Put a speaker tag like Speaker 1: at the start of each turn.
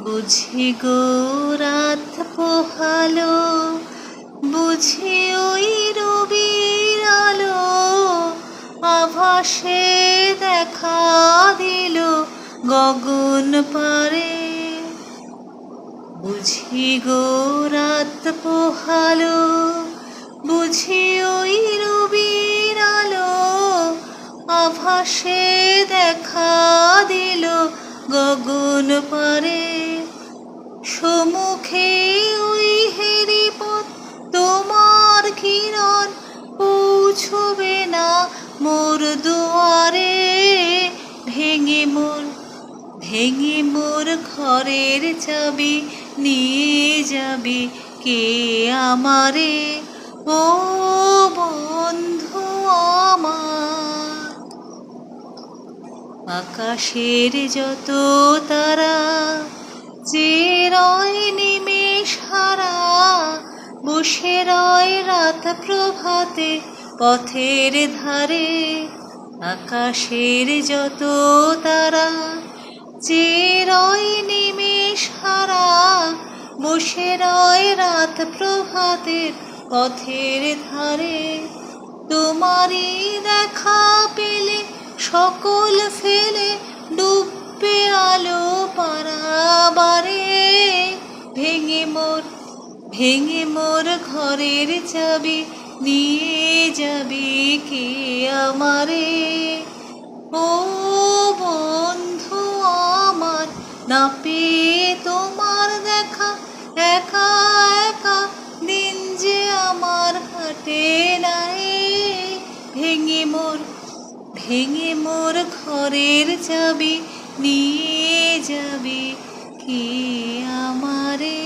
Speaker 1: বুঝি গো রাত পোহালো, বুঝি ওই রবির আলো, আভাসে দেখা দিল গগন পারে। বুঝি গো রাত পোহালো, বুঝি ওই রবির আলো, আভাসে দেখা দিল গগন পারে। সম্মুখে ওই হেরি পথ, তোমার কিরণ পৌঁছবে না মোর দুয়ারে। ভেঙে মোর ঘরের চাবি নিয়ে যাবি কে আমারে, ও বন্ধু আমার। আকাশের যত তারা যে রয় নিমেষ হারা, বসে রয় রাত প্রভাতে পথের ধারে। আকাশের যত তারা যে রয় নিমেষ হারা, বসে রয় রাত প্রভাতের পথের ধারে। তোমারই দেখা পেলে সকল ফেলে ডুববে আলো পারাবারে। ভেঙে মোর ঘরের চাবি নিয়ে যাবি কে আমারে, ও বন্ধু আমার। না পেয়ে তোমার দেখা একা একা দিন যে আমার কাটে নাই। ভেঙে মোর ঘরের চাবি নিয়ে যাবি কে আমারে।